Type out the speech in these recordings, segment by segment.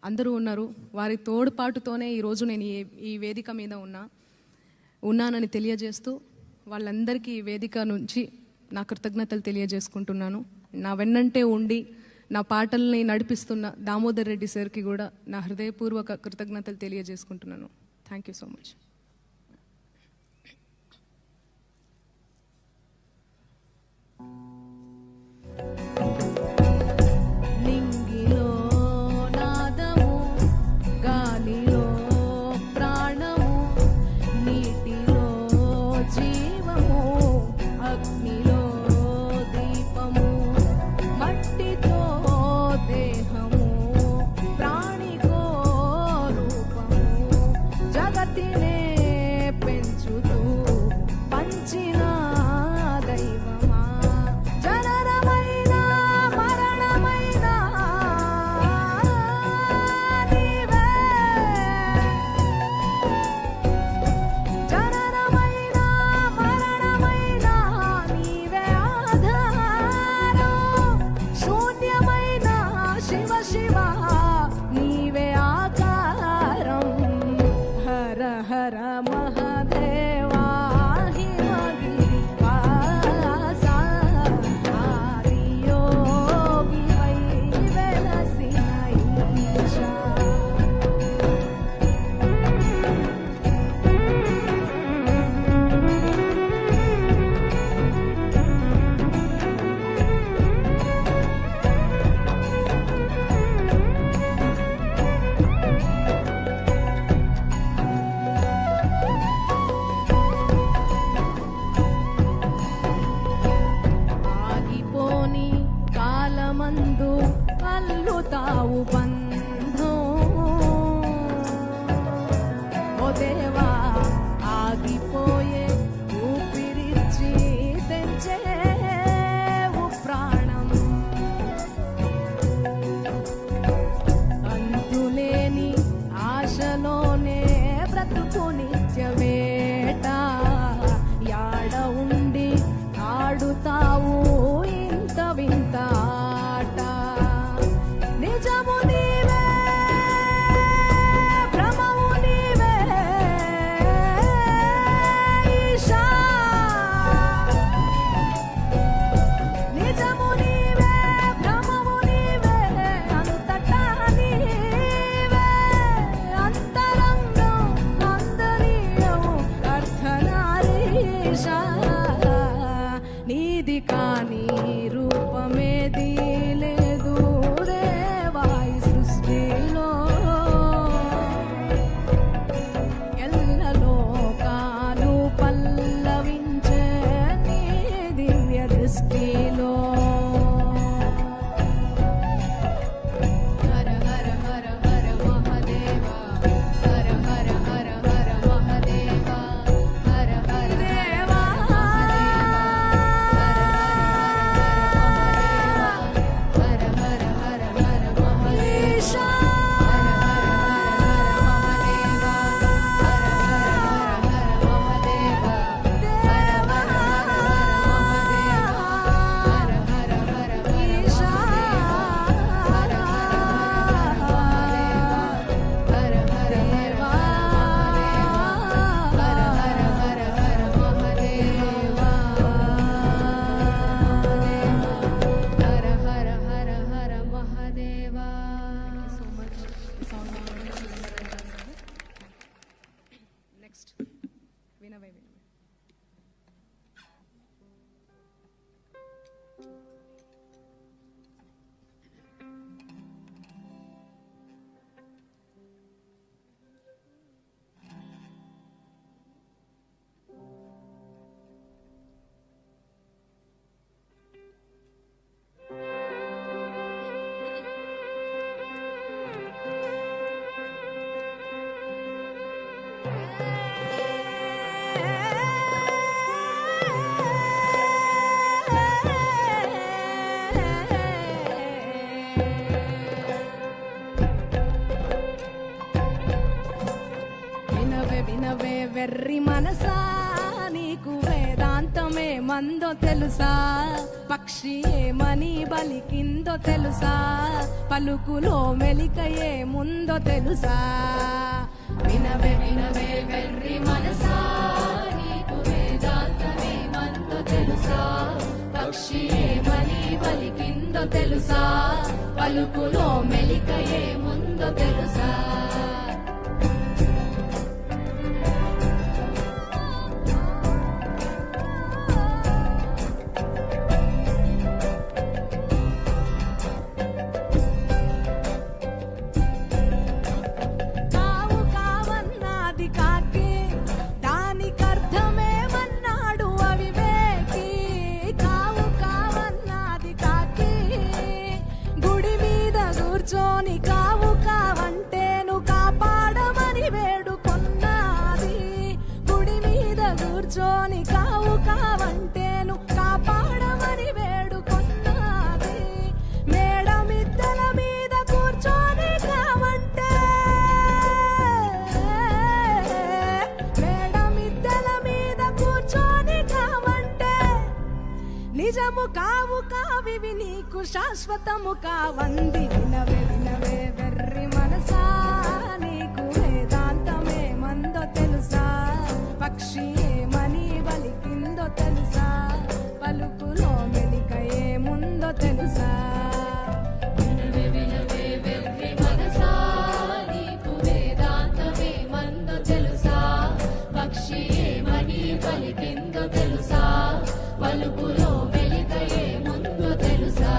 అందరూ ఉన్నారు. వారి తోడ్పాటుతోనే ఈరోజు నేను ఈ వేదిక మీద ఉన్నానని తెలియజేస్తూ వాళ్ళందరికీ ఈ వేదిక నుంచి నా కృతజ్ఞతలు తెలియజేసుకుంటున్నాను. నా వెన్నంటే ఉండి నా పాటల్ని నడిపిస్తున్న దామోదర్ రెడ్డి సార్కి కూడా నా హృదయపూర్వక కృతజ్ఞతలు తెలియజేసుకుంటున్నాను. Thank you so much. వెర్రి మనసా నీకు వేదాంతమే మందో తెలుసా, పక్షి ఏమని బలికిందో తెలుసా, పలుకులో మెలికయే ముందు తెలుసా? వినవే వినవే వెర్రి మనసా, నీకు వేదాంతమేమందో తెలుసా? పక్షి ఏమని పలికిందో తెలుసా? పలుకులో మెలిక ఏముందో తెలుసా? కావు కావంటేను కాపాడమని వేడుకొన్నది. గుడి మీద కూర్చొని కావు కావంటేను కాపాడమని వేడుకొన్నది. మేడ మిద్దెల మీద కూర్చొని కావంటే, మేడ మిద్దెల మీద కూర్చొని కావంటే నిజము కావు కావివి నీకు శాశ్వతము కావంది. వినవే వినవే వెర్రి మనసా, నీకు వేదాంతమేమందో తెలుసా? పక్షి ఏమని పలికిందో తెలుసా? పలుకులో మెలిక ఏముందో తెలుసా? వినవే వినవే వెర్రి మనసా, నీకు వేదాంతమేమందో తెలుసా? పక్షి ఏమని పలికిందో తెలుసా? పలుకులో మెలిక ఏముందో తెలుసా?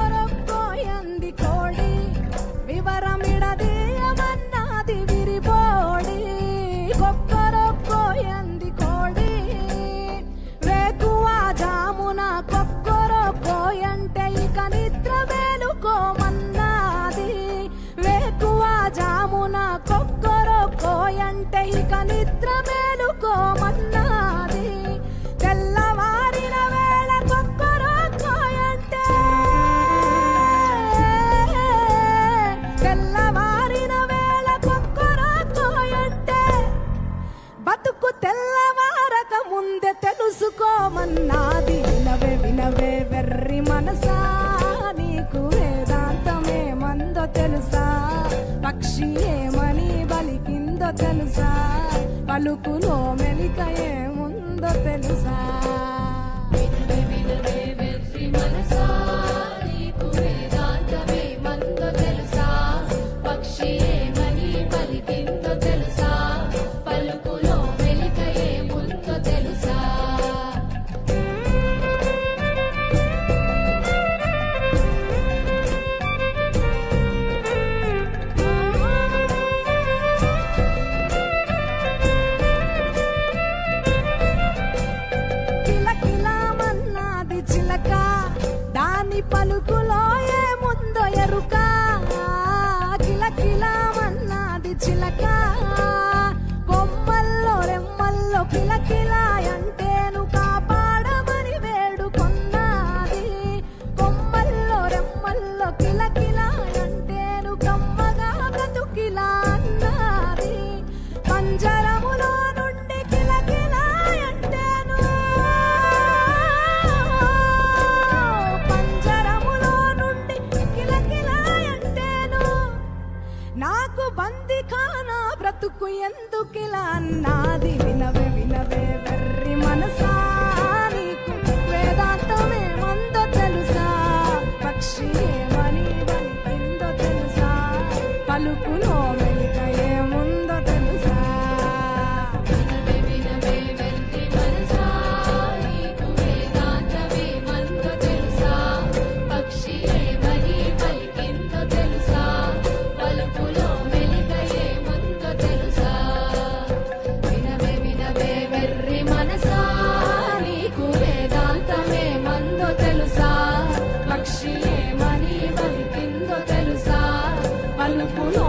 ఒక్కొరొక్కోయంది కోడి, వివరమిడదీయమన్నది విరిబోడి. ఒక్కొరొక్కోయంది కోడి, వేకువ జామున కొక్కొరొక్కోయంటే ఇక నిద్ర మేలుకోమన్నది. వేకువ జామున కొక్కొరొక్కోయంటే ఇక నిద్ర మేలుకోమన్నది. తెల్లవారిన వేళ కొక్కొరొక్కోయంటే, తెల్లవారిన వేళ కొక్కొరొక్కోయంటే బతుకు తెల్లవారక ముందే తెలుసుకోమన్నది. వినవే వినవే వెర్రి మనసా, నీకు వేదాంతమేమందో తెలుసా? పక్షి ఏమని పలికిందో తెలుసా? పలుకులో మెలిక ఏముందో తెలుసా? వినవే వినవే వెర్రి మనసా, నీకు వేదాంతమేమందో తెలుసా? పక్షి ఏమని పలికిందో తెలుసా? పలుకులో మెలిక ఏముందో తెలుసా? కిలకిలామన్నది చిలక, దాని పలుకులో ఏముందో ఎరుక. కిలకిలామన్నది చిలక, కొమ్మల్లో రెమ్మల్లో కిలకిలాయంటేను కాపాడమని వేడుకొన్నది. కొమ్మల్లో రెమ్మల్లో కిలకిలాయంటేను కమ్మగా బ్రతుకిలా అన్నది. పంజరములో నుండి కిలకిలాయంటేను, పంజరములో నుండి కిలకిలాయంటేను నాకు బందిఖానా బ్రతుకు ఎందుకిలా అన్నది. వినవే వినవే వెర్రి మనసా, నీకు వేదాంతమేమందో తెలుసా? పక్షి ఏమని పలికిందో తెలుసా? పలుకులో మెలిక ఏముందో తెలుసా? వినవే వినవే వెర్రి మనసా, నీకు వేదాంతమేమందో తెలుసా? పక్షి ఏమని పలికిందో తెలుసా? పలుకులో మెలిక ఏముందో తెలుసా? వినవే వినవే వెర్రి మనసా, నీకు వేదాంతమేమందో తెలుసా? పక్షి ఏమని పలికిందో తెలుసా? పలుకులో